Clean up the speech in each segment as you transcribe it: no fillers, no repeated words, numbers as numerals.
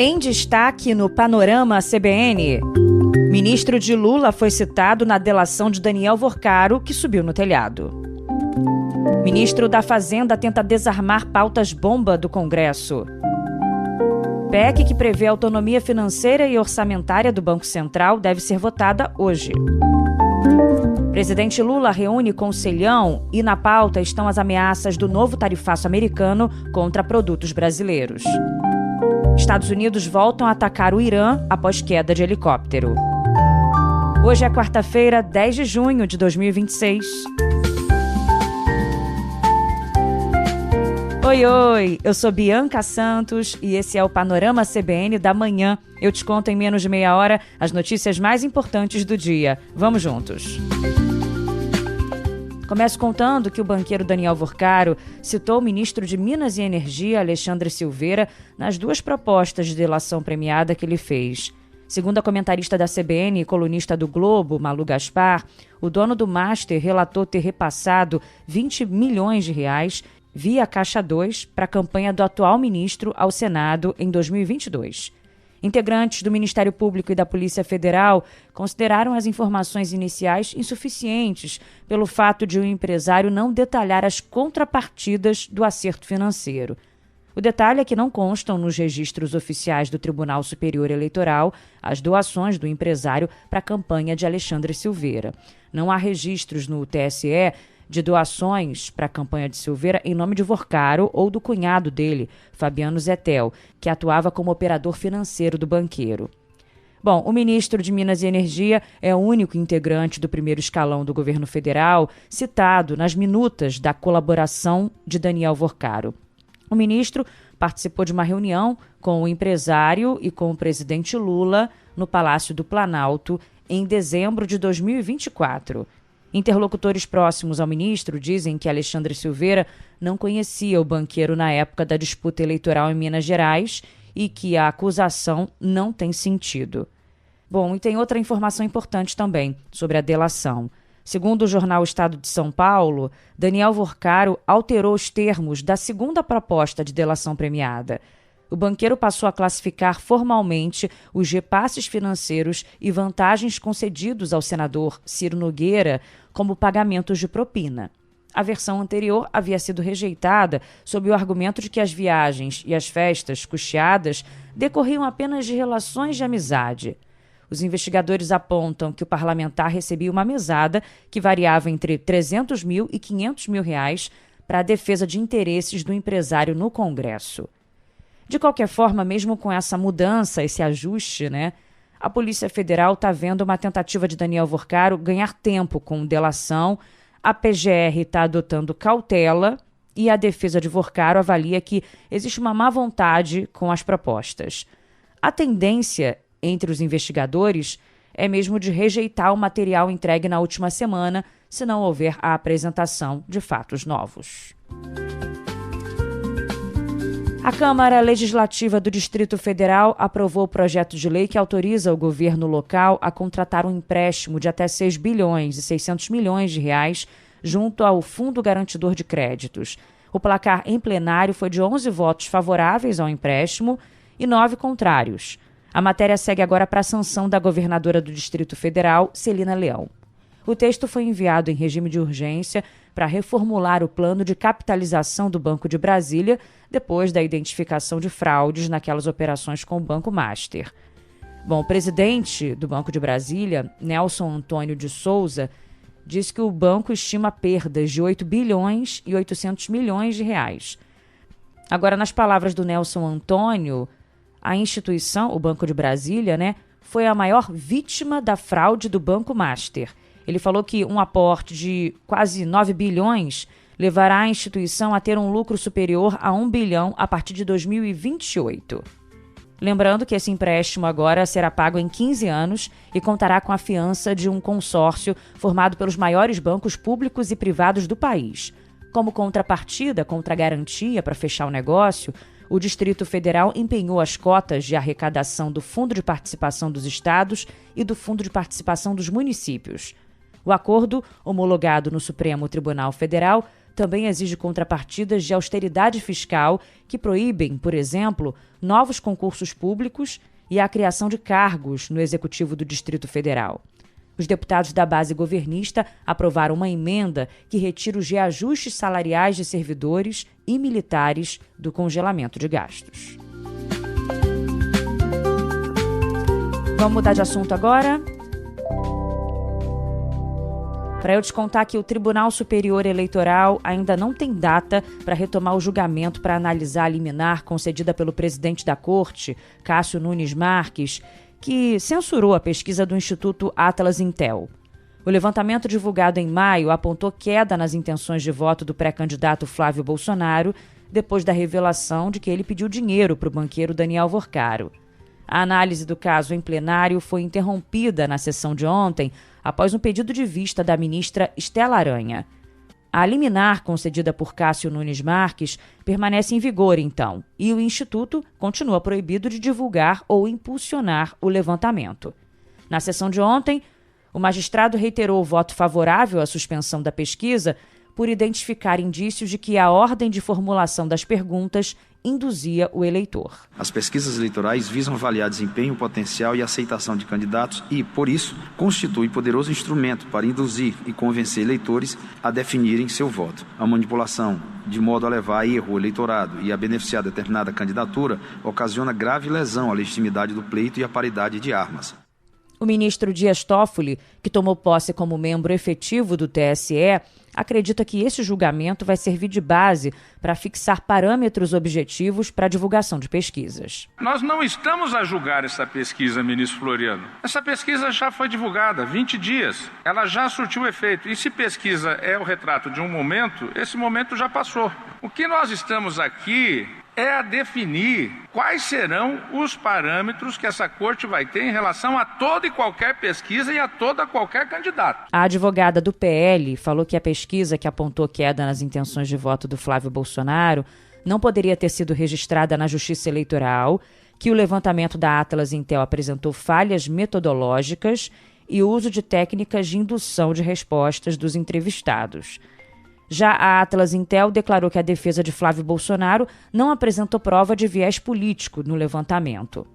Em destaque no Panorama CBN, ministro de Lula foi citado na delação de Daniel Vorcaro, que subiu no telhado. Ministro da Fazenda tenta desarmar pautas-bomba do Congresso. PEC que prevê autonomia financeira e orçamentária do Banco Central deve ser votada hoje. Presidente Lula reúne conselhão e na pauta estão as ameaças do novo tarifaço americano contra produtos brasileiros. Estados Unidos voltam a atacar o Irã após queda de helicóptero. Hoje é quarta-feira, 10 de junho de 2026. Oi, eu sou Bianca Santos e esse é o Panorama CBN da manhã. Eu te conto em menos de meia hora as notícias mais importantes do dia. Vamos juntos. Começo contando que o banqueiro Daniel Vorcaro citou o ministro de Minas e Energia, Alexandre Silveira, nas duas propostas de delação premiada que ele fez. Segundo a comentarista da CBN e colunista do Globo, Malu Gaspar, o dono do Master relatou ter repassado 20 milhões de reais via Caixa 2 para a campanha do atual ministro ao Senado em 2022. Integrantes do Ministério Público e da Polícia Federal consideraram as informações iniciais insuficientes pelo fato de o empresário não detalhar as contrapartidas do acerto financeiro. O detalhe é que não constam nos registros oficiais do Tribunal Superior Eleitoral as doações do empresário para a campanha de Alexandre Silveira. Não há registros no TSE de doações para a campanha de Silveira em nome de Vorcaro ou do cunhado dele, Fabiano Zettel, que atuava como operador financeiro do banqueiro. Bom, o ministro de Minas e Energia é o único integrante do primeiro escalão do governo federal citado nas minutas da colaboração de Daniel Vorcaro. O ministro participou de uma reunião com o empresário e com o presidente Lula no Palácio do Planalto em dezembro de 2024. Interlocutores próximos ao ministro dizem que Alexandre Silveira não conhecia o banqueiro na época da disputa eleitoral em Minas Gerais e que a acusação não tem sentido. Bom, e tem outra informação importante também sobre a delação. Segundo o jornal Estado de São Paulo, Daniel Vorcaro alterou os termos da segunda proposta de delação premiada. O banqueiro passou a classificar formalmente os repasses financeiros e vantagens concedidos ao senador Ciro Nogueira como pagamentos de propina. A versão anterior havia sido rejeitada sob o argumento de que as viagens e as festas custeadas decorriam apenas de relações de amizade. Os investigadores apontam que o parlamentar recebia uma mesada que variava entre 300 mil e 500 mil reais para a defesa de interesses do empresário no Congresso. De qualquer forma, mesmo com essa mudança, esse ajuste, a Polícia Federal está vendo uma tentativa de Daniel Vorcaro ganhar tempo com delação, a PGR está adotando cautela e a defesa de Vorcaro avalia que existe uma má vontade com as propostas. A tendência entre os investigadores é mesmo de rejeitar o material entregue na última semana, se não houver a apresentação de fatos novos. A Câmara Legislativa do Distrito Federal aprovou o projeto de lei que autoriza o governo local a contratar um empréstimo de até 6 bilhões e 600 milhões de reais junto ao Fundo Garantidor de Créditos. O placar em plenário foi de 11 votos favoráveis ao empréstimo e 9 contrários. A matéria segue agora para a sanção da governadora do Distrito Federal, Celina Leão. O texto foi enviado em regime de urgência para reformular o plano de capitalização do Banco de Brasília depois da identificação de fraudes naquelas operações com o Banco Master. Bom, o presidente do Banco de Brasília, Nelson Antônio de Souza, disse que o banco estima perdas de 8 bilhões e 800 milhões de reais. Agora, nas palavras do Nelson Antônio, a instituição, o Banco de Brasília, foi a maior vítima da fraude do Banco Master. Ele falou que um aporte de quase 9 bilhões levará a instituição a ter um lucro superior a 1 bilhão a partir de 2028. Lembrando que esse empréstimo agora será pago em 15 anos e contará com a fiança de um consórcio formado pelos maiores bancos públicos e privados do país. Como contrapartida, contra a garantia para fechar o negócio, o Distrito Federal empenhou as cotas de arrecadação do Fundo de Participação dos Estados e do Fundo de Participação dos Municípios. O acordo, homologado no Supremo Tribunal Federal, também exige contrapartidas de austeridade fiscal que proíbem, por exemplo, novos concursos públicos e a criação de cargos no Executivo do Distrito Federal. Os deputados da base governista aprovaram uma emenda que retira os reajustes salariais de servidores e militares do congelamento de gastos. Vamos mudar de assunto agora? Para eu te contar que o Tribunal Superior Eleitoral ainda não tem data para retomar o julgamento para analisar a liminar concedida pelo presidente da Corte, Cássio Nunes Marques, que censurou a pesquisa do Instituto Atlas Intel. O levantamento divulgado em maio apontou queda nas intenções de voto do pré-candidato Flávio Bolsonaro, depois da revelação de que ele pediu dinheiro para o banqueiro Daniel Vorcaro. A análise do caso em plenário foi interrompida na sessão de ontem, após um pedido de vista da ministra Estela Aranha. A liminar concedida por Cássio Nunes Marques permanece em vigor, então, e o Instituto continua proibido de divulgar ou impulsionar o levantamento. Na sessão de ontem, o magistrado reiterou o voto favorável à suspensão da pesquisa por identificar indícios de que a ordem de formulação das perguntas induzia o eleitor. As pesquisas eleitorais visam avaliar desempenho, potencial e aceitação de candidatos e, por isso, constitui poderoso instrumento para induzir e convencer eleitores a definirem seu voto. A manipulação, de modo a levar a erro o eleitorado e a beneficiar determinada candidatura, ocasiona grave lesão à legitimidade do pleito e à paridade de armas. O ministro Dias Toffoli, que tomou posse como membro efetivo do TSE, acredita que esse julgamento vai servir de base para fixar parâmetros objetivos para a divulgação de pesquisas. Nós não estamos a julgar essa pesquisa, ministro Floriano. Essa pesquisa já foi divulgada há 20 dias. Ela já surtiu efeito. E se pesquisa é o retrato de um momento, esse momento já passou. O que nós estamos aqui é a definir quais serão os parâmetros que essa corte vai ter em relação a toda e qualquer pesquisa e a toda qualquer candidato. A advogada do PL falou que a pesquisa que apontou queda nas intenções de voto do Flávio Bolsonaro não poderia ter sido registrada na Justiça Eleitoral, que o levantamento da Atlas Intel apresentou falhas metodológicas e o uso de técnicas de indução de respostas dos entrevistados. Já a Atlas Intel declarou que a defesa de Flávio Bolsonaro não apresentou prova de viés político no levantamento.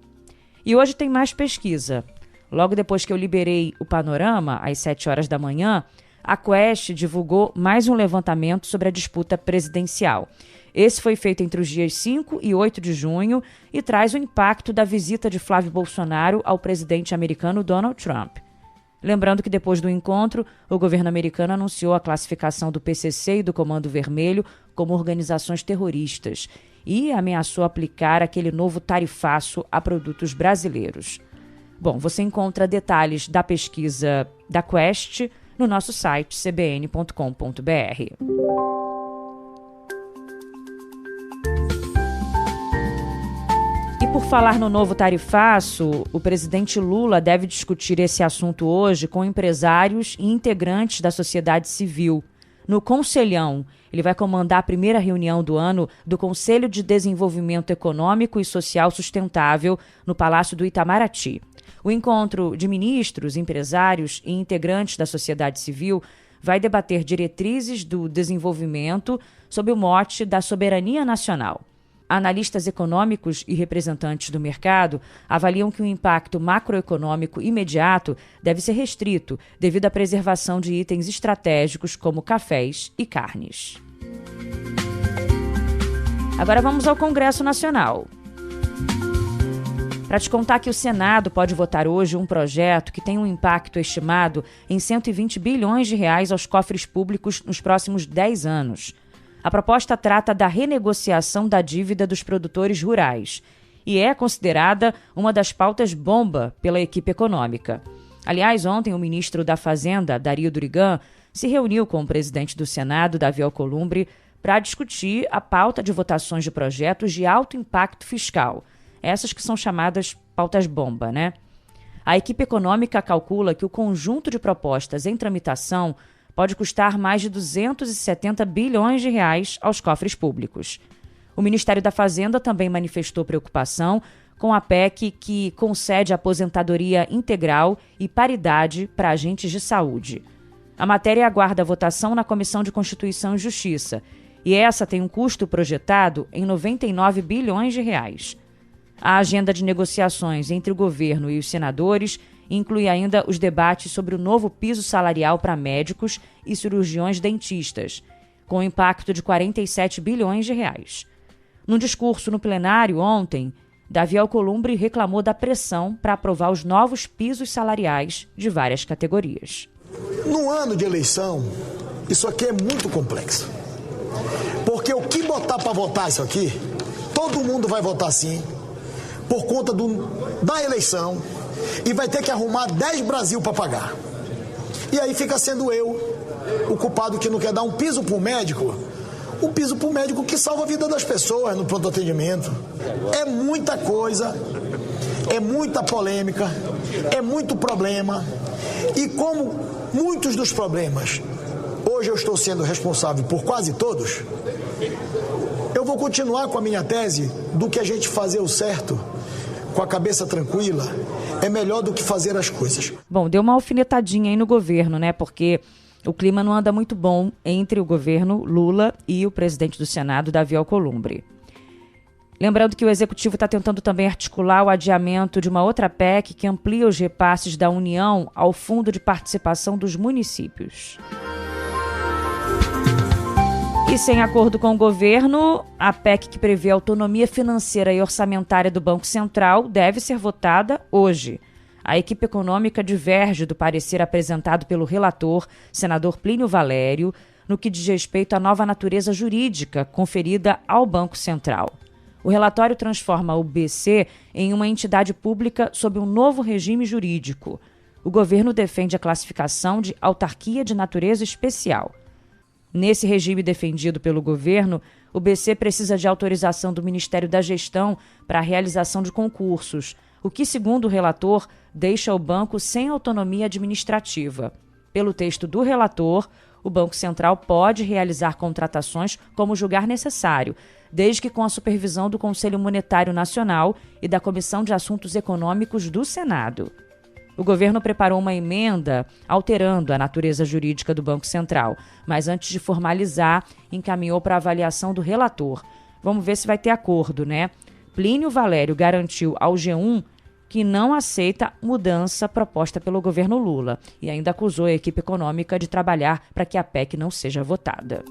E hoje tem mais pesquisa. Logo depois que eu liberei o panorama, às 7 horas da manhã, a Quest divulgou mais um levantamento sobre a disputa presidencial. Esse foi feito entre os dias 5 e 8 de junho e traz o impacto da visita de Flávio Bolsonaro ao presidente americano Donald Trump. Lembrando que depois do encontro, o governo americano anunciou a classificação do PCC e do Comando Vermelho como organizações terroristas e ameaçou aplicar aquele novo tarifaço a produtos brasileiros. Bom, você encontra detalhes da pesquisa da Quest no nosso site cbn.com.br. Por falar no novo tarifaço, o presidente Lula deve discutir esse assunto hoje com empresários e integrantes da sociedade civil. No Conselhão, ele vai comandar a primeira reunião do ano do Conselho de Desenvolvimento Econômico e Social Sustentável no Palácio do Itamaraty. O encontro de ministros, empresários e integrantes da sociedade civil vai debater diretrizes do desenvolvimento sob o mote da soberania nacional. Analistas econômicos e representantes do mercado avaliam que o impacto macroeconômico imediato deve ser restrito devido à preservação de itens estratégicos como cafés e carnes. Agora vamos ao Congresso Nacional. Para te contar que o Senado pode votar hoje um projeto que tem um impacto estimado em 120 bilhões de reais aos cofres públicos nos próximos 10 anos. A proposta trata da renegociação da dívida dos produtores rurais e é considerada uma das pautas bomba pela equipe econômica. Aliás, ontem o ministro da Fazenda, Dario Durigan, se reuniu com o presidente do Senado, Davi Alcolumbre, para discutir a pauta de votações de projetos de alto impacto fiscal, essas que são chamadas pautas bomba, né? A equipe econômica calcula que o conjunto de propostas em tramitação pode custar mais de 270 bilhões de reais aos cofres públicos. O Ministério da Fazenda também manifestou preocupação com a PEC que concede aposentadoria integral e paridade para agentes de saúde. A matéria aguarda a votação na Comissão de Constituição e Justiça, e essa tem um custo projetado em 99 bilhões de reais. A agenda de negociações entre o governo e os senadores inclui ainda os debates sobre o novo piso salarial para médicos e cirurgiões dentistas, com impacto de 47 bilhões de reais. Num discurso no plenário ontem, Davi Alcolumbre reclamou da pressão para aprovar os novos pisos salariais de várias categorias. No ano de eleição, isso aqui é muito complexo. Porque o que botar para votar isso aqui, todo mundo vai votar sim, por conta da eleição, e vai ter que arrumar 10 Brasil para pagar. E aí fica sendo eu o culpado que não quer dar um piso para o médico, um piso para o médico que salva a vida das pessoas no pronto atendimento. É muita coisa, é muita polêmica, é muito problema. E como muitos dos problemas, hoje eu estou sendo responsável por quase todos, eu vou continuar com a minha tese do que a gente fazer o certo, com a cabeça tranquila, é melhor do que fazer as coisas. Bom, deu uma alfinetadinha aí no governo, né? Porque o clima não anda muito bom entre o governo Lula e o presidente do Senado, Davi Alcolumbre. Lembrando que o Executivo está tentando também articular o adiamento de uma outra PEC que amplia os repasses da União ao Fundo de Participação dos Municípios. E sem acordo com o governo, a PEC que prevê a autonomia financeira e orçamentária do Banco Central deve ser votada hoje. A equipe econômica diverge do parecer apresentado pelo relator, senador Plínio Valério, no que diz respeito à nova natureza jurídica conferida ao Banco Central. O relatório transforma o BC em uma entidade pública sob um novo regime jurídico. O governo defende a classificação de autarquia de natureza especial. Nesse regime defendido pelo governo, o BC precisa de autorização do Ministério da Gestão para a realização de concursos, o que, segundo o relator, deixa o banco sem autonomia administrativa. Pelo texto do relator, o Banco Central pode realizar contratações como julgar necessário, desde que com a supervisão do Conselho Monetário Nacional e da Comissão de Assuntos Econômicos do Senado. O governo preparou uma emenda alterando a natureza jurídica do Banco Central, mas antes de formalizar, encaminhou para avaliação do relator. Vamos ver se vai ter acordo, né? Plínio Valério garantiu ao G1 que não aceita mudança proposta pelo governo Lula e ainda acusou a equipe econômica de trabalhar para que a PEC não seja votada.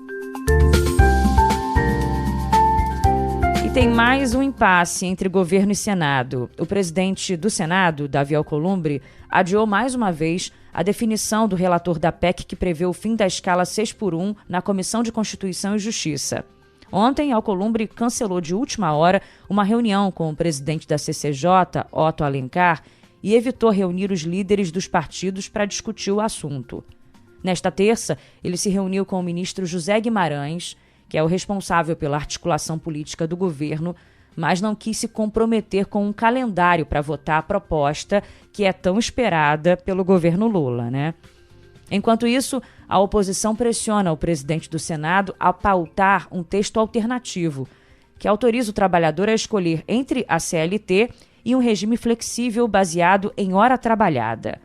Tem mais um impasse entre governo e Senado. O presidente do Senado, Davi Alcolumbre, adiou mais uma vez a definição do relator da PEC que prevê o fim da escala 6x1 na Comissão de Constituição e Justiça. Ontem, Alcolumbre cancelou de última hora uma reunião com o presidente da CCJ, Otto Alencar, e evitou reunir os líderes dos partidos para discutir o assunto. Nesta terça, ele se reuniu com o ministro José Guimarães, que é o responsável pela articulação política do governo, mas não quis se comprometer com um calendário para votar a proposta que é tão esperada pelo governo Lula, né? Enquanto isso, a oposição pressiona o presidente do Senado a pautar um texto alternativo, que autoriza o trabalhador a escolher entre a CLT e um regime flexível baseado em hora trabalhada.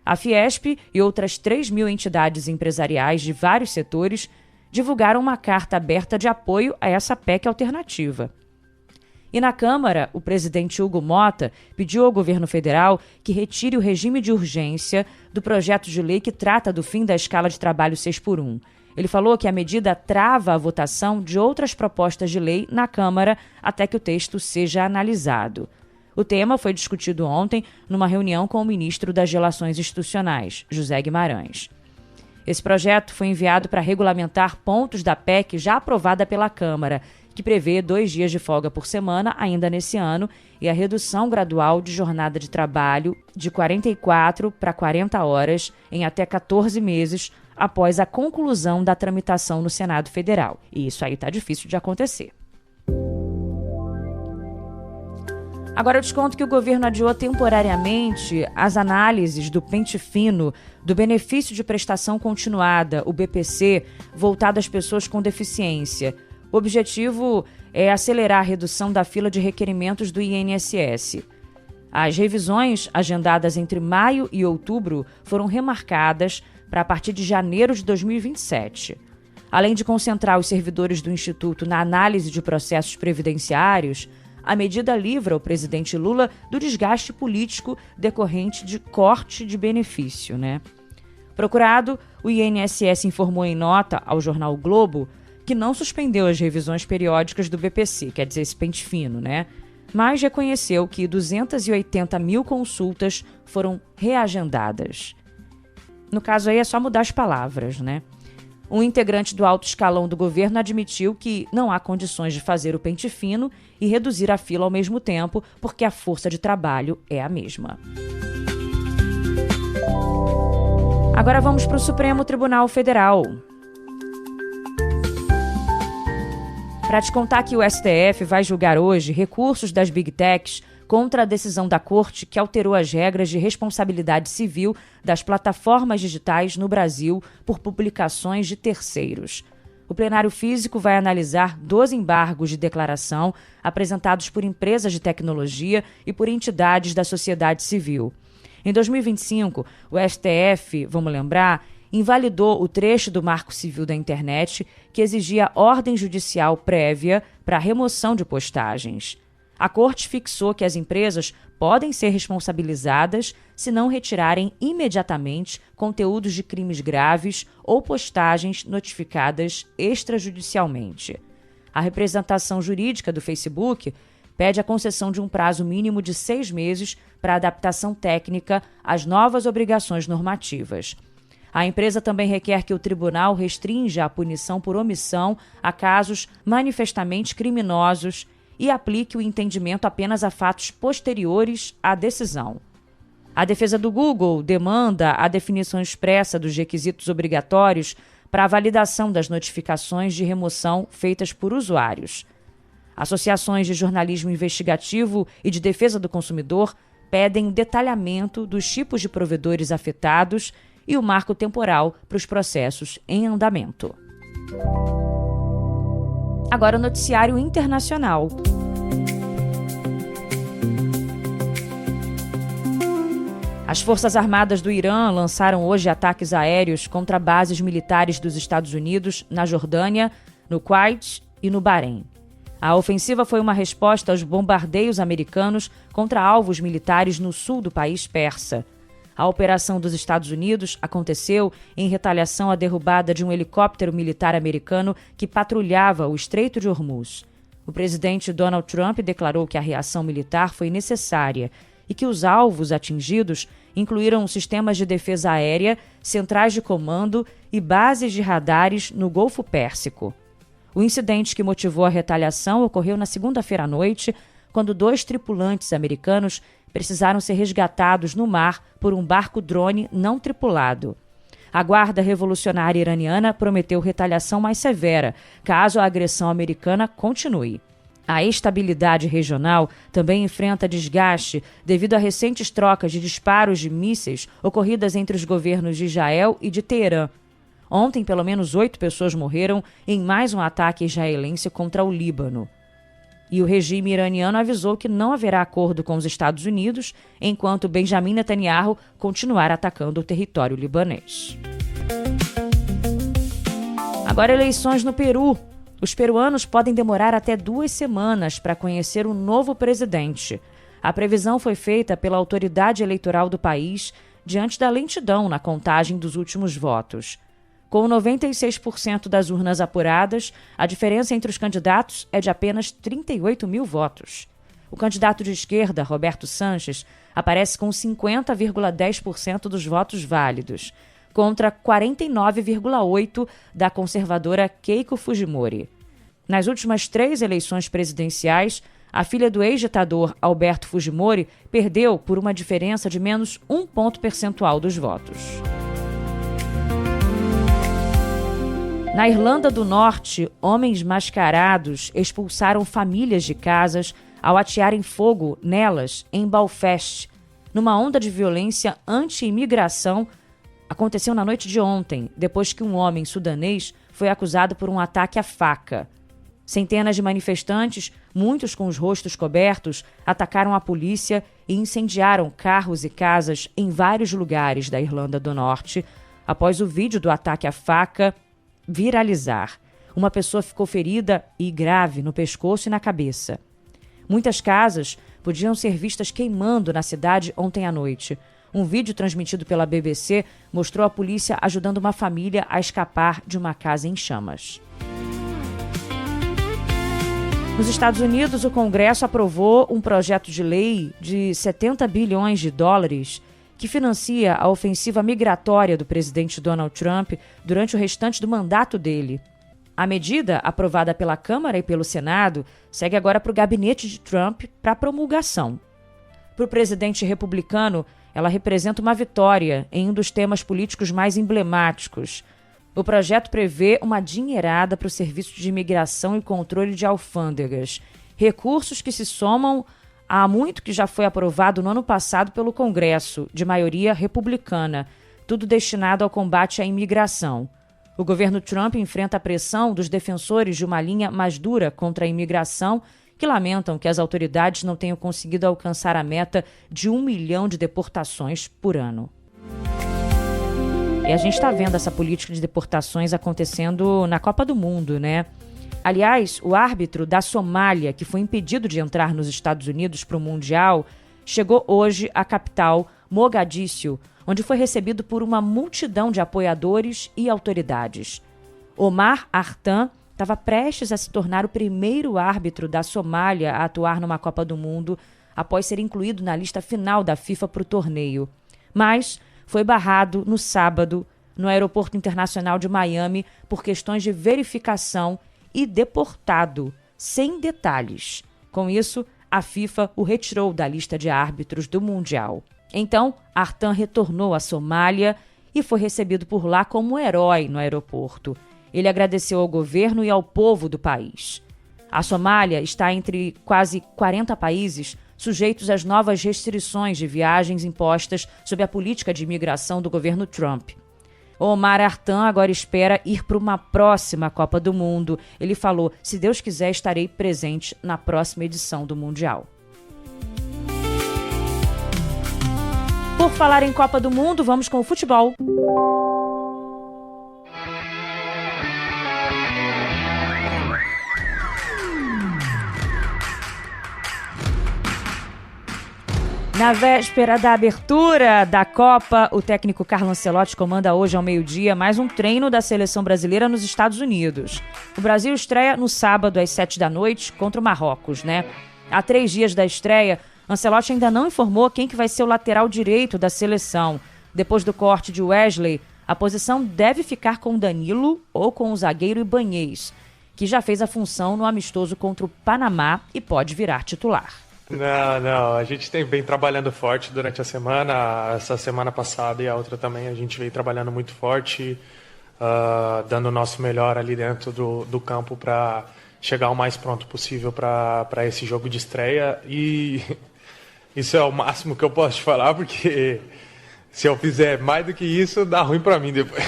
A Fiesp e outras 3.000 entidades empresariais de vários setores divulgaram uma carta aberta de apoio a essa PEC alternativa. E na Câmara, o presidente Hugo Mota pediu ao governo federal que retire o regime de urgência do projeto de lei que trata do fim da escala de trabalho 6x1. Ele falou que a medida trava a votação de outras propostas de lei na Câmara até que o texto seja analisado. O tema foi discutido ontem numa reunião com o ministro das Relações Institucionais, José Guimarães. Esse projeto foi enviado para regulamentar pontos da PEC já aprovada pela Câmara, que prevê 2 dias de folga por semana ainda nesse ano e a redução gradual de jornada de trabalho de 44 para 40 horas em até 14 meses após a conclusão da tramitação no Senado Federal. E isso aí está difícil de acontecer. Agora eu te conto que o governo adiou temporariamente as análises do pente fino do benefício de prestação continuada, o BPC, voltado às pessoas com deficiência. O objetivo é acelerar a redução da fila de requerimentos do INSS. As revisões, agendadas entre maio e outubro, foram remarcadas para a partir de janeiro de 2027. Além de concentrar os servidores do Instituto na análise de processos previdenciários, a medida livra o presidente Lula do desgaste político decorrente de corte de benefício, Procurado, o INSS informou em nota ao jornal o Globo que não suspendeu as revisões periódicas do BPC, quer dizer, esse pente fino, mas reconheceu que 280 mil consultas foram reagendadas. No caso aí é só mudar as palavras, Um integrante do alto escalão do governo admitiu que não há condições de fazer o pente fino e reduzir a fila ao mesmo tempo, porque a força de trabalho é a mesma. Agora vamos para o Supremo Tribunal Federal. Para te contar que o STF vai julgar hoje recursos das Big Techs contra a decisão da Corte que alterou as regras de responsabilidade civil das plataformas digitais no Brasil por publicações de terceiros. O plenário físico vai analisar 12 embargos de declaração apresentados por empresas de tecnologia e por entidades da sociedade civil. Em 2025, o STF, vamos lembrar, invalidou o trecho do Marco Civil da Internet que exigia ordem judicial prévia para a remoção de postagens. A Corte fixou que as empresas podem ser responsabilizadas se não retirarem imediatamente conteúdos de crimes graves ou postagens notificadas extrajudicialmente. A representação jurídica do Facebook pede a concessão de um prazo mínimo de 6 meses para adaptação técnica às novas obrigações normativas. A empresa também requer que o tribunal restrinja a punição por omissão a casos manifestamente criminosos e aplique o entendimento apenas a fatos posteriores à decisão. A defesa do Google demanda a definição expressa dos requisitos obrigatórios para a validação das notificações de remoção feitas por usuários. Associações de jornalismo investigativo e de defesa do consumidor pedem detalhamento dos tipos de provedores afetados e o marco temporal para os processos em andamento. Agora o noticiário internacional. As Forças Armadas do Irã lançaram hoje ataques aéreos contra bases militares dos Estados Unidos na Jordânia, no Kuwait e no Bahrein. A ofensiva foi uma resposta aos bombardeios americanos contra alvos militares no sul do país persa. A operação dos Estados Unidos aconteceu em retaliação à derrubada de um helicóptero militar americano que patrulhava o Estreito de Hormuz. O presidente Donald Trump declarou que a reação militar foi necessária e que os alvos atingidos incluíram sistemas de defesa aérea, centrais de comando e bases de radares no Golfo Pérsico. O incidente que motivou a retaliação ocorreu na segunda-feira à noite, quando 2 tripulantes americanos precisaram ser resgatados no mar por um barco-drone não tripulado. A Guarda Revolucionária Iraniana prometeu retaliação mais severa, caso a agressão americana continue. A estabilidade regional também enfrenta desgaste devido a recentes trocas de disparos de mísseis ocorridas entre os governos de Israel e de Teherã. Ontem, pelo menos 8 pessoas morreram em mais um ataque israelense contra o Líbano. E o regime iraniano avisou que não haverá acordo com os Estados Unidos enquanto Benjamin Netanyahu continuar atacando o território libanês. Agora, eleições no Peru. Os peruanos podem demorar até 2 semanas para conhecer o novo presidente. A previsão foi feita pela autoridade eleitoral do país diante da lentidão na contagem dos últimos votos. Com 96% das urnas apuradas, a diferença entre os candidatos é de apenas 38 mil votos. O candidato de esquerda, Roberto Sanches, aparece com 50,10% dos votos válidos, contra 49,8% da conservadora Keiko Fujimori. Nas últimas 3 eleições presidenciais, a filha do ex-ditador Alberto Fujimori perdeu por uma diferença de menos 1 ponto percentual dos votos. Na Irlanda do Norte, homens mascarados expulsaram famílias de casas ao atearem fogo nelas em Belfast. Numa onda de violência anti-imigração, aconteceu na noite de ontem, depois que um homem sudanês foi acusado por um ataque à faca. Centenas de manifestantes, muitos com os rostos cobertos, atacaram a polícia e incendiaram carros e casas em vários lugares da Irlanda do Norte, após o vídeo do ataque à faca viralizar. Uma pessoa ficou ferida e grave no pescoço e na cabeça. Muitas casas podiam ser vistas queimando na cidade ontem à noite. Um vídeo transmitido pela BBC mostrou a polícia ajudando uma família a escapar de uma casa em chamas. Nos Estados Unidos, o Congresso aprovou um projeto de lei de 70 bilhões de dólares que financia a ofensiva migratória do presidente Donald Trump durante o restante do mandato dele. A medida, aprovada pela Câmara e pelo Senado, segue agora para o gabinete de Trump para promulgação. Para o presidente republicano, ela representa uma vitória em um dos temas políticos mais emblemáticos. O projeto prevê uma dinheirada para o Serviço de Imigração e Controle de Alfândegas, recursos que se somam a muito que já foi aprovado no ano passado pelo Congresso, de maioria republicana, tudo destinado ao combate à imigração. O governo Trump enfrenta a pressão dos defensores de uma linha mais dura contra a imigração, que lamentam que as autoridades não tenham conseguido alcançar a meta de 1 milhão de deportações por ano. E a gente está vendo essa política de deportações acontecendo na Copa do Mundo, né? Aliás, o árbitro da Somália, que foi impedido de entrar nos Estados Unidos para o Mundial, chegou hoje à capital, Mogadíscio, onde foi recebido por uma multidão de apoiadores e autoridades. Omar Artan estava prestes a se tornar o primeiro árbitro da Somália a atuar numa Copa do Mundo após ser incluído na lista final da FIFA para o torneio. Mas foi barrado no sábado no Aeroporto Internacional de Miami por questões de verificação e deportado, sem detalhes. Com isso, a FIFA o retirou da lista de árbitros do Mundial. Então, Artan retornou à Somália e foi recebido por lá como herói no aeroporto. Ele agradeceu ao governo e ao povo do país. A Somália está entre quase 40 países sujeitos às novas restrições de viagens impostas sob a política de imigração do governo Trump. Omar Artan agora espera ir para uma próxima Copa do Mundo. Ele falou: se Deus quiser, estarei presente na próxima edição do Mundial. Por falar em Copa do Mundo, vamos com o futebol. Na véspera da abertura da Copa, o técnico Carlo Ancelotti comanda hoje ao meio-dia mais um treino da seleção brasileira nos Estados Unidos. O Brasil estreia no sábado às 19h contra o Marrocos, né? Há 3 dias da estreia, Ancelotti ainda não informou quem que vai ser o lateral direito da seleção. Depois do corte de Wesley, a posição deve ficar com Danilo ou com o zagueiro Ibanez, que já fez a função no amistoso contra o Panamá e pode virar titular. Não, a gente vem trabalhando forte durante a semana, essa semana passada e a outra também, a gente vem trabalhando muito forte, dando o nosso melhor ali dentro do campo para chegar o mais pronto possível para esse jogo de estreia, e isso é o máximo que eu posso te falar, porque se eu fizer mais do que isso, dá ruim para mim depois.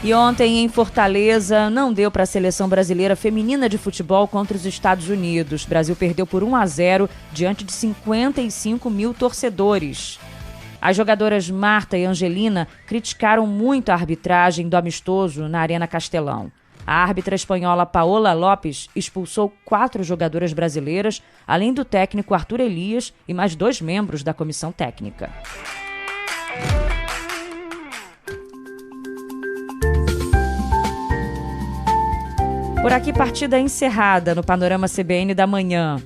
E ontem, em Fortaleza, não deu para a seleção brasileira feminina de futebol contra os Estados Unidos. O Brasil perdeu por 1-0 diante de 55 mil torcedores. As jogadoras Marta e Angelina criticaram muito a arbitragem do amistoso na Arena Castelão. A árbitra espanhola Paola Lopes expulsou 4 jogadoras brasileiras, além do técnico Arthur Elias e mais 2 membros da comissão técnica. Por aqui, partida encerrada no Panorama CBN da manhã.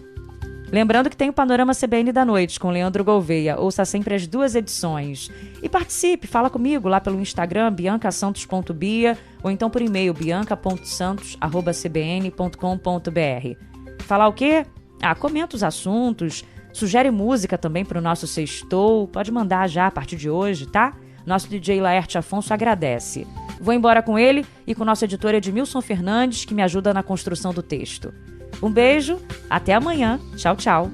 Lembrando que tem o Panorama CBN da noite com Leandro Gouveia. Ouça sempre as 2 edições. E participe, fala comigo lá pelo Instagram, biancasantos.bia, ou então por e-mail, bianca.santos@cbn.com.br. Falar o quê? Comenta os assuntos, sugere música também para o nosso sextou. Pode mandar já a partir de hoje, tá? Nosso DJ Laerte Afonso agradece. Vou embora com ele e com o nosso editor Edmilson Fernandes, que me ajuda na construção do texto. Um beijo, até amanhã. Tchau, tchau.